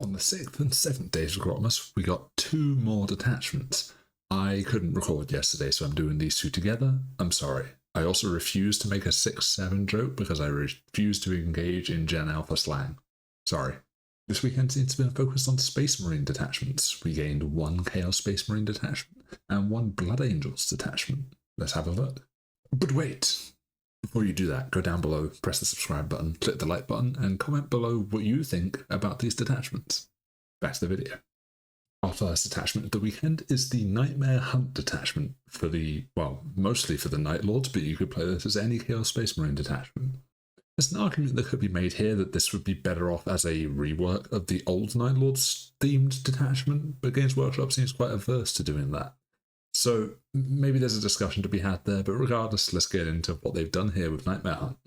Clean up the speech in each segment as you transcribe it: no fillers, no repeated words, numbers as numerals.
On the 6th and 7th days of Grotmas, we got 2 more detachments. I couldn't record yesterday, so I'm doing these 2 together. I'm sorry. I also refused to make a 6-7 joke because I refused to engage in Gen Alpha slang. Sorry. This weekend seems to have been focused on Space Marine detachments. We gained 1 Chaos Space Marine detachment and 1 Blood Angels detachment. Let's have a look. But wait! Before you do that, go down below, press the subscribe button, click the like button, and comment below what you think about these detachments. Back to the video. Our first detachment of the weekend is the Nightmare Hunt detachment for the, well, mostly for the Night Lords, but you could play this as any Chaos Space Marine detachment. There's an argument that could be made here that this would be better off as a rework of the old Night Lords themed detachment, but Games Workshop seems quite averse to doing that. So maybe there's a discussion to be had there, but regardless, let's get into what they've done here with Nightmare Hunt.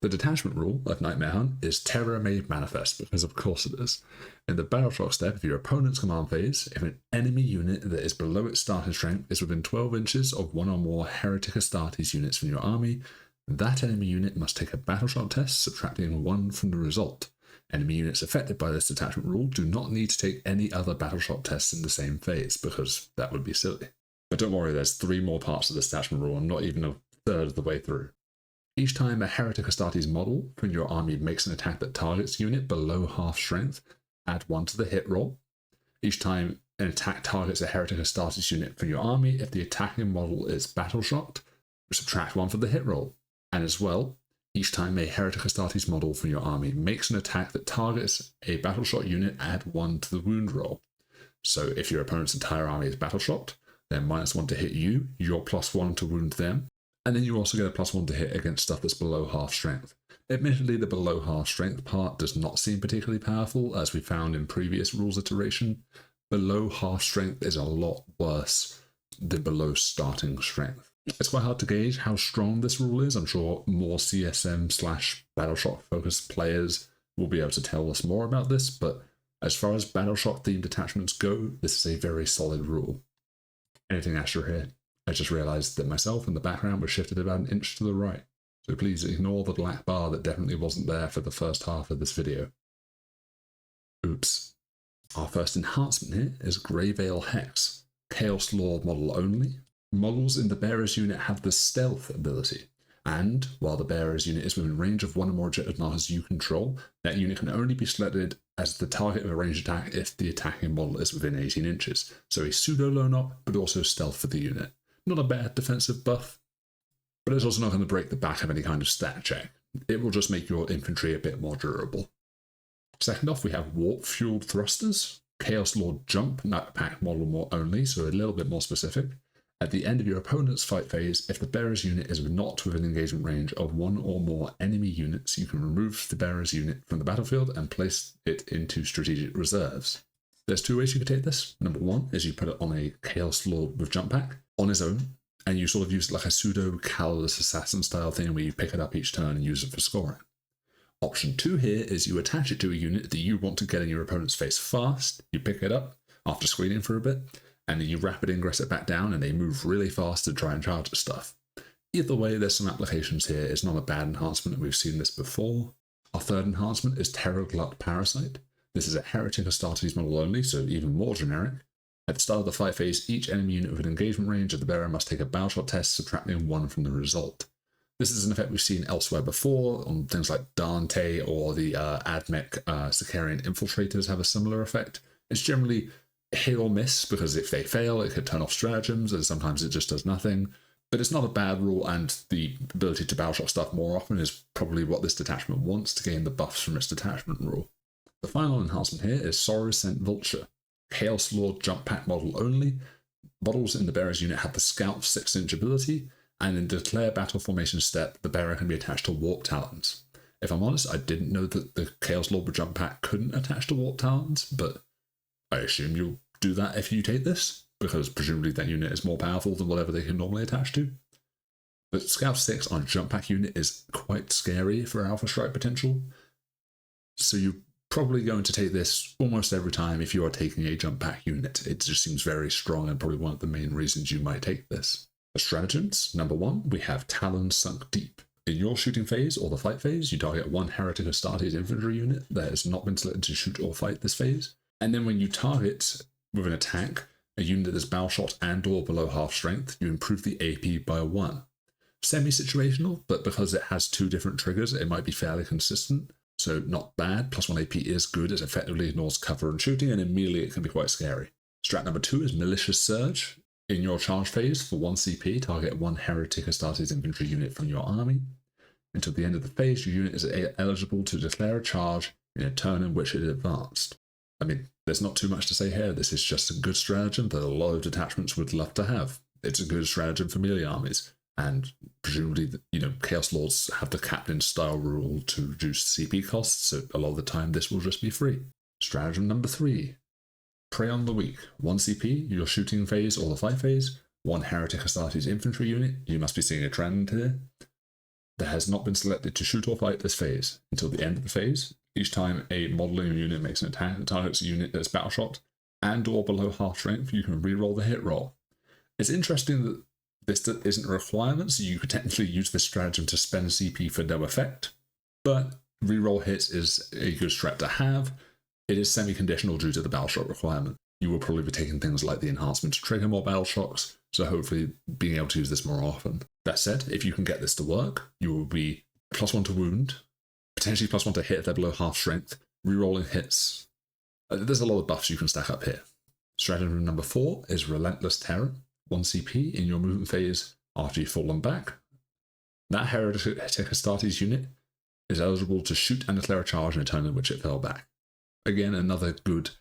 The detachment rule of Nightmare Hunt is Terror Made Manifest, because of course it is. In the Battle Shock step of your opponent's command phase, if an enemy unit that is below its starting strength is within 12 inches of 1 or more Heretic Astartes units from your army, that enemy unit must take a Battle Shock test, subtracting 1 from the result. Enemy units affected by this detachment rule do not need to take any other Battle Shock tests in the same phase, because that would be silly. But don't worry, there's 3 more parts of this detachment rule, and not even a third of the way through. Each time a Heretic Astartes model from your army makes an attack that targets a unit below half strength, add 1 to the hit roll. Each time an attack targets a Heretic Astartes unit from your army, if the attacking model is Battle Shocked, subtract 1 from the hit roll. And as well, each time a Heretic Astartes model from your army makes an attack that targets a Battle Shock unit, add 1 to the wound roll. So if your opponent's entire army is Battle Shocked, then -1 to hit you, you're +1 to wound them, and then you also get a +1 to hit against stuff that's below half strength. Admittedly, the below half strength part does not seem particularly powerful, as we found in previous rules iteration. Below half strength is a lot worse than below starting strength. It's quite hard to gauge how strong this rule is. I'm sure more CSM/Battleshock focused players will be able to tell us more about this, but as far as Battleshock themed detachments go, this is a very solid rule. Anything extra here? I just realised that myself and the background was shifted about an inch to the right, so please ignore the black bar that definitely wasn't there for the first half of this video. Oops. Our first enhancement here is Greyveil Hex, Chaos Lord model only. Models in the Bearer's unit have the Stealth ability, and while the Bearer's unit is within range of 1 or more objective markers you control, that unit can only be selected as the target of a ranged attack if the attacking model is within 18 inches, so a pseudo lone up, but also stealth for the unit. Not a bad defensive buff, but it's also not going to break the back of any kind of stat check. It will just make your infantry a bit more durable. Second off, we have Warp-Fueled Thrusters, Chaos Lord Jump, Pack model more only, so a little bit more specific. At the end of your opponent's fight phase, if the Bearer's unit is not within engagement range of 1 or more enemy units, you can remove the Bearer's unit from the battlefield and place it into strategic reserves. There's 2 ways you could take this. Number 1 is you put it on a Chaos Lord with Jump Pack on his own, and you sort of use it like a pseudo Callous Assassin style thing where you pick it up each turn and use it for scoring. Option 2 here is you attach it to a unit that you want to get in your opponent's face fast, you pick it up after screening for a bit, and then you rapid ingress it back down and they move really fast to try and charge at stuff. Either way, there's some applications here. It's not a bad enhancement, we've seen this before. Our third enhancement is Terror Glut Parasite. This is a Heretic Astartes model only, so even more generic. At the start of the fight phase, each enemy unit within engagement range of the bearer must take a Battleshot test, subtracting 1 from the result. This is an effect we've seen elsewhere before, on things like Dante or the Admech Sicarian Infiltrators have a similar effect. It's generally hit or miss, because if they fail, it could turn off stratagems, and sometimes it just does nothing. But it's not a bad rule, and the ability to Battleshot stuff more often is probably what this detachment wants to gain the buffs from its detachment rule. The final enhancement here is Sorrow Sent Vulture, Chaos Lord Jump Pack model only. Models in the Bearer's unit have the Scout 6-inch ability, and in Declare Battle Formation step, the Bearer can be attached to Warp Talons. If I'm honest, I didn't know that the Chaos Lord with Jump Pack couldn't attach to Warp Talons, but I assume you'll do that if you take this, because presumably that unit is more powerful than whatever they can normally attach to. But Scout 6 on a Jump Pack unit is quite scary for Alpha Strike potential, so you're probably going to take this almost every time if you are taking a Jump Pack unit. It just seems very strong and probably one of the main reasons you might take this. The stratagems, number 1, we have Talon Sunk Deep. In your shooting phase or the fight phase, you target one Heretic Astartes infantry unit that has not been selected to shoot or fight this phase. And then when you target with an attack a unit that is battle shot and or below half strength, you improve the AP by 1. Semi-situational, but because it has 2 different triggers, it might be fairly consistent. So not bad, +1 AP is good, it effectively ignores cover and shooting, and immediately it can be quite scary. Strat number 2 is Malicious Surge. In your charge phase, for 1 CP, target one Heretic Astartes infantry unit from your army. Until the end of the phase, your unit is eligible to declare a charge in a turn in which it advanced. I mean, there's not too much to say here, this is just a good stratagem that a lot of detachments would love to have. It's a good stratagem for melee armies, and presumably, Chaos Lords have the captain style rule to reduce CP costs, so a lot of the time this will just be free. Stratagem number 3. Prey on the Weak. 1 CP, your shooting phase or the fight phase, 1 Heretic Astartes infantry unit, you must be seeing a trend here, that has not been selected to shoot or fight this phase. Until the end of the phase, each time a modeling unit makes an attack that targets a unit that's battle shot and or below half strength, you can reroll the hit roll. It's interesting that this isn't a requirement, so you could technically use this stratagem to spend CP for no effect, but reroll hits is a good strat to have. It is semi-conditional due to the battle shock requirement. You will probably be taking things like the enhancement to trigger more battle shocks, so hopefully being able to use this more often. That said, if you can get this to work, you will be +1 to wound, potentially +1 to hit if they're below half strength, rerolling hits. There's a lot of buffs you can stack up here. Stratagem number 4 is Relentless Terror. 1 CP in your movement phase after you've fallen back. That Heretic Astartes unit is eligible to shoot and declare a charge in a turn in which it fell back. Again, another good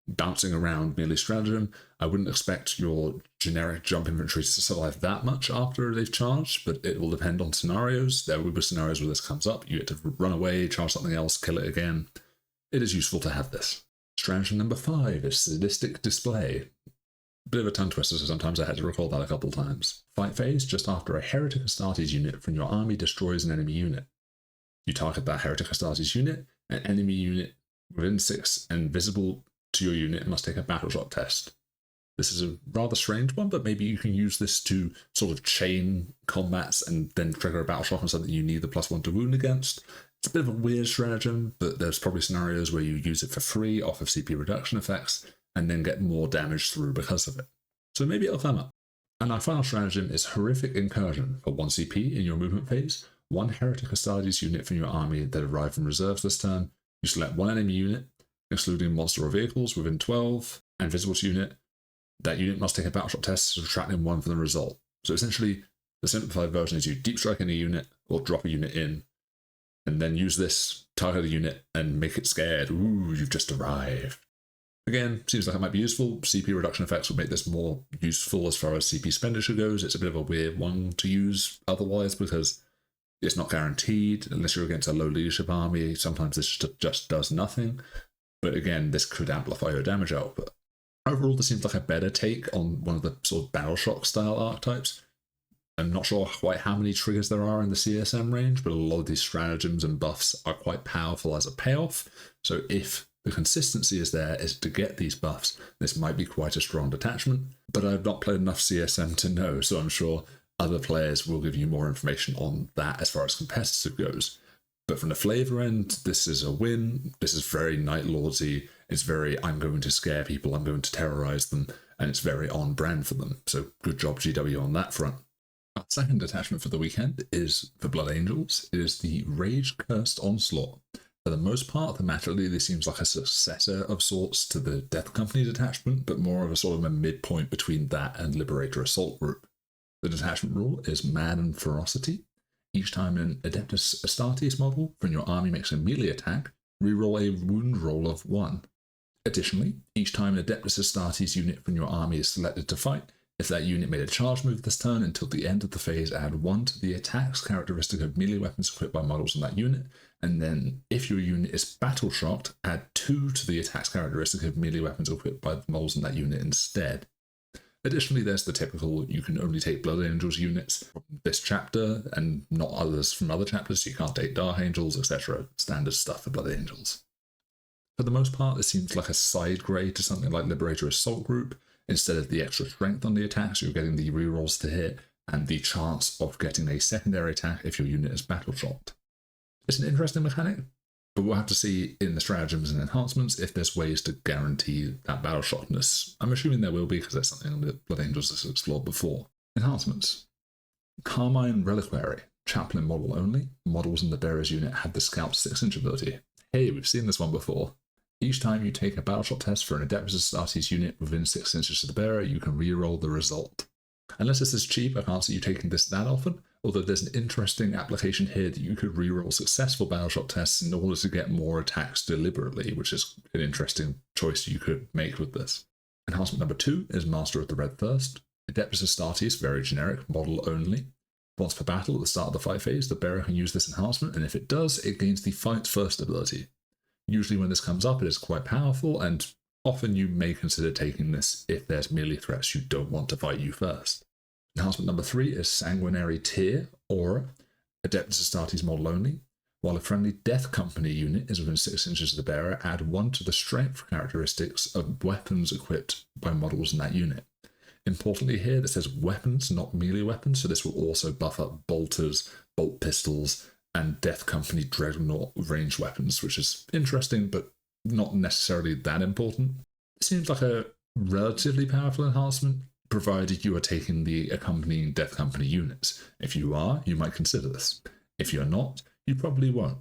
bouncing around melee stratagem. I wouldn't expect your generic jump infantry to survive that much after they've charged, but it will depend on scenarios. There will be scenarios where this comes up. You get to run away, charge something else, kill it again. It is useful to have this. Stratagem number 5 is Sadistic Display. Bit of a tongue twister, so sometimes I had to recall that a couple times. Fight phase, just after a Heretic Astartes unit from your army destroys an enemy unit. You target that Heretic Astartes unit, an enemy unit within 6 and visible to your unit must take a battle shock test. This is a rather strange one, but maybe you can use this to sort of chain combats and then trigger a battle shock on something you need the +1 to wound against. It's a bit of a weird stratagem, but there's probably scenarios where you use it for free off of CP reduction effects, and then get more damage through because of it. So maybe it'll come up. And our final stratagem is Horrific Incursion. For 1 CP in your movement phase, 1 Heretic Astartes unit from your army that arrived from reserves this turn, you select 1 enemy unit, excluding monster or vehicles within 12, and visible to unit. That unit must take a battle shot test, subtracting 1 from the result. So essentially, the simplified version is you deep strike any unit, or drop a unit in, and then use this, target the unit, and make it scared. Ooh, you've just arrived. Again, seems like it might be useful. CP reduction effects will make this more useful as far as CP expenditure goes. It's a bit of a weird one to use otherwise because it's not guaranteed unless you're against a low leadership army. Sometimes this just does nothing. But again, this could amplify your damage output. Overall, this seems like a better take on one of the sort of battle shock style archetypes. I'm not sure quite how many triggers there are in the CSM range, but a lot of these stratagems and buffs are quite powerful as a payoff. So if the consistency is there is to get these buffs, this might be quite a strong detachment, but I've not played enough CSM to know, so I'm sure other players will give you more information on that as far as competitive goes. But from the flavor end, this is a win. This is very Night Lordsy. It's very, I'm going to scare people, I'm going to terrorize them, and it's very on brand for them. So good job, GW, on that front. Our second detachment for the weekend is for Blood Angels. It is the Rage Cursed Onslaught. For the most part, thematically, this seems like a successor of sorts to the Death Company detachment, but more of a sort of a midpoint between that and Liberator Assault Group. The detachment rule is Mad and Ferocity. Each time an Adeptus Astartes model from your army makes a melee attack, reroll a wound roll of 1. Additionally, each time an Adeptus Astartes unit from your army is selected to fight, if that unit made a charge move this turn until the end of the phase, add 1 to the attack's characteristic of melee weapons equipped by models in that unit, and then if your unit is battle shocked, add 2 to the attack's characteristic of melee weapons equipped by the models in that unit instead. Additionally, there's the typical, you can only take Blood Angels units from this chapter and not others from other chapters, you can't take Dark Angels, etc. Standard stuff for Blood Angels. For the most part, this seems like a side grade to something like Liberator Assault Group. Instead of the extra strength on the attacks, you're getting the rerolls to hit, and the chance of getting a secondary attack if your unit is battle shocked. It's an interesting mechanic, but we'll have to see in the stratagems and enhancements if there's ways to guarantee that battle shockedness. I'm assuming there will be because that's something that Blood Angels has explored before. Enhancements. Carmine Reliquary. Chaplain model only. Models in the bearer's unit have the Scout 6-inch ability. Hey, we've seen this one before. Each time you take a battleshot test for an Adeptus Astartes unit within 6 inches of the bearer, you can reroll the result. Unless this is cheap, I can't see you taking this that often, although there's an interesting application here that you could reroll successful battleshot tests in order to get more attacks deliberately, which is an interesting choice you could make with this. Enhancement number 2 is Master of the Red Thirst. Adeptus Astartes, very generic, model only. Once per battle at the start of the fight phase, the bearer can use this enhancement, and if it does, it gains the Fight First ability. Usually when this comes up, it is quite powerful, and often you may consider taking this if there's melee threats you don't want to fight you first. Enhancement number 3 is Sanguinary Tear, Aura, Adeptus Astartes model only. While a friendly Death Company unit is within 6 inches of the bearer, add 1 to the strength characteristics of weapons equipped by models in that unit. Importantly here, this says weapons, not melee weapons, so this will also buff up bolters, bolt pistols, and Death Company Dreadnought ranged weapons, which is interesting, but not necessarily that important. It seems like a relatively powerful enhancement, provided you are taking the accompanying Death Company units. If you are, you might consider this. If you're not, you probably won't.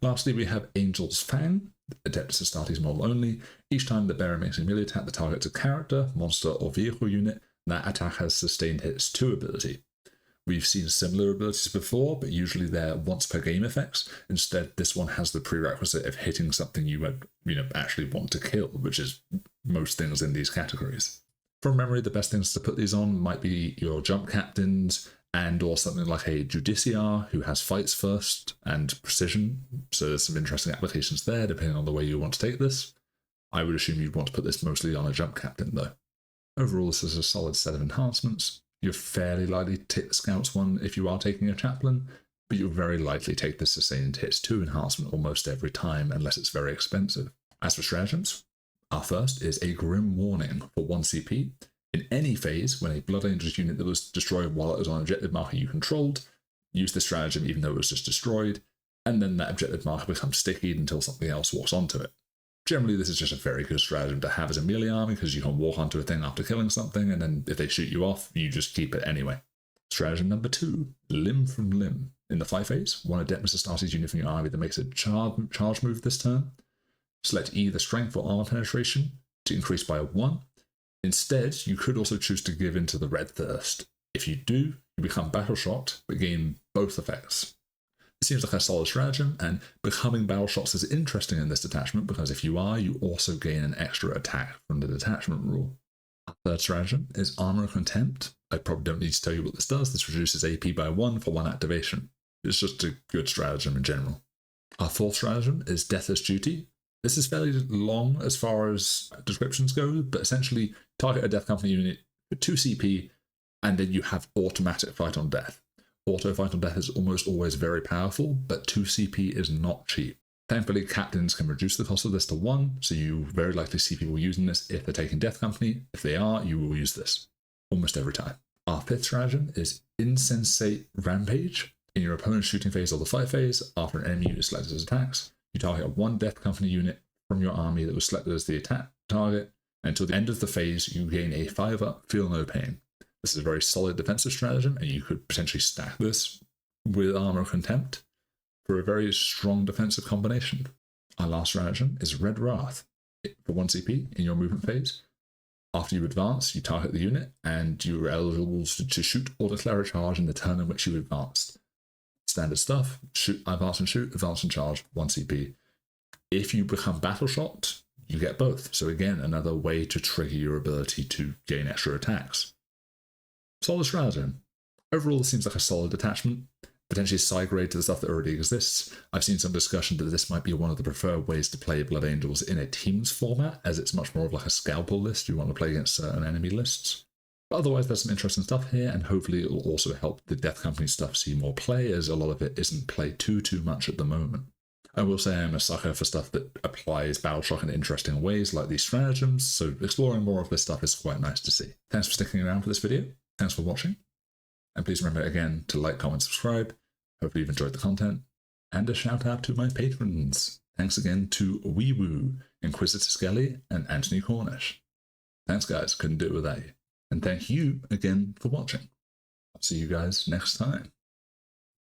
Lastly, we have Angel's Fang, Adeptus Astartes model only. Each time the bearer makes a melee attack that targets a character, monster, or vehicle unit, that attack has sustained hits 2 ability. We've seen similar abilities before, but usually they're once per game effects. Instead, this one has the prerequisite of hitting something you would, actually want to kill, which is most things in these categories. From memory, the best things to put these on might be your jump captains, and or something like a Judiciar who has fights first and precision, so there's some interesting applications there depending on the way you want to take this. I would assume you'd want to put this mostly on a jump captain though. Overall, this is a solid set of enhancements. You're fairly likely to take the Scouts one if you are taking a chaplain, but you'll very likely take the Sustained Hits 2 enhancement almost every time unless it's very expensive. As for stratagems, our first is a Grim Warning for 1 CP. In any phase, when a Blood Angels unit that was destroyed while it was on an objective marker you controlled, use this stratagem even though it was just destroyed, and then that objective marker becomes sticky until something else walks onto it. Generally, this is just a very good stratagem to have as a melee army because you can walk onto a thing after killing something, and then if they shoot you off, you just keep it anyway. Stratagem number 2, Limb from Limb. In the fight phase, one Adeptus Astartes unit from your army that makes a charge move this turn. Select either strength or armor penetration to increase by 1. Instead, you could also choose to give in to the Red Thirst. If you do, you become battle shocked, but gain both effects. It seems like a solid stratagem, and becoming battle shocked is interesting in this detachment because if you are, you also gain an extra attack from the detachment rule. Our third stratagem is Armor of Contempt. I probably don't need to tell you what this does. This reduces AP by 1 for 1 activation. It's just a good stratagem in general. Our fourth stratagem is Deathless Duty. This is fairly long as far as descriptions go, but essentially target a Death Company unit for 2 CP, and then you have automatic Fight on Death. Auto Fight on Death is almost always very powerful, but 2 CP is not cheap. Thankfully, captains can reduce the cost of this to 1, so you very likely see people using this if they're taking Death Company. If they are, you will use this almost every time. Our fifth stratagem is Insensate Rampage. In your opponent's shooting phase or the fight phase, after an enemy unit is selected as attacks, you target 1 Death Company unit from your army that was selected as the attack target. Until the end of the phase, you gain a 5-up Feel No Pain. This is a very solid defensive stratagem, and you could potentially stack this with Armor of Contempt for a very strong defensive combination. Our last stratagem is Red Wrath. For 1 CP in your movement phase, after you advance, you target the unit, and you are eligible to shoot or declare a charge in the turn in which you advanced. Standard stuff, shoot, advance and shoot, advance and charge, 1 CP. If you become battle shocked, you get both. So again, another way to trigger your ability to gain extra attacks. Solid stratagem. Overall, this seems like a solid detachment, potentially side grade to the stuff that already exists. I've seen some discussion that this might be one of the preferred ways to play Blood Angels in a teams format, as it's much more of like a scalpel list. You want to play against certain enemy lists. But otherwise, there's some interesting stuff here, and hopefully it will also help the Death Company stuff see more play, as a lot of it isn't played too much at the moment. I will say I'm a sucker for stuff that applies Battle Shock in interesting ways, like these stratagems, so exploring more of this stuff is quite nice to see. Thanks for sticking around for this video. Thanks for watching. And please remember again to like, comment, subscribe. Hopefully you've enjoyed the content. And a shout out to my patrons. Thanks again to Weewoo, Inquisitor Skelly, and Anthony Cornish. Thanks, guys. Couldn't do it without you. And thank you again for watching. I'll see you guys next time.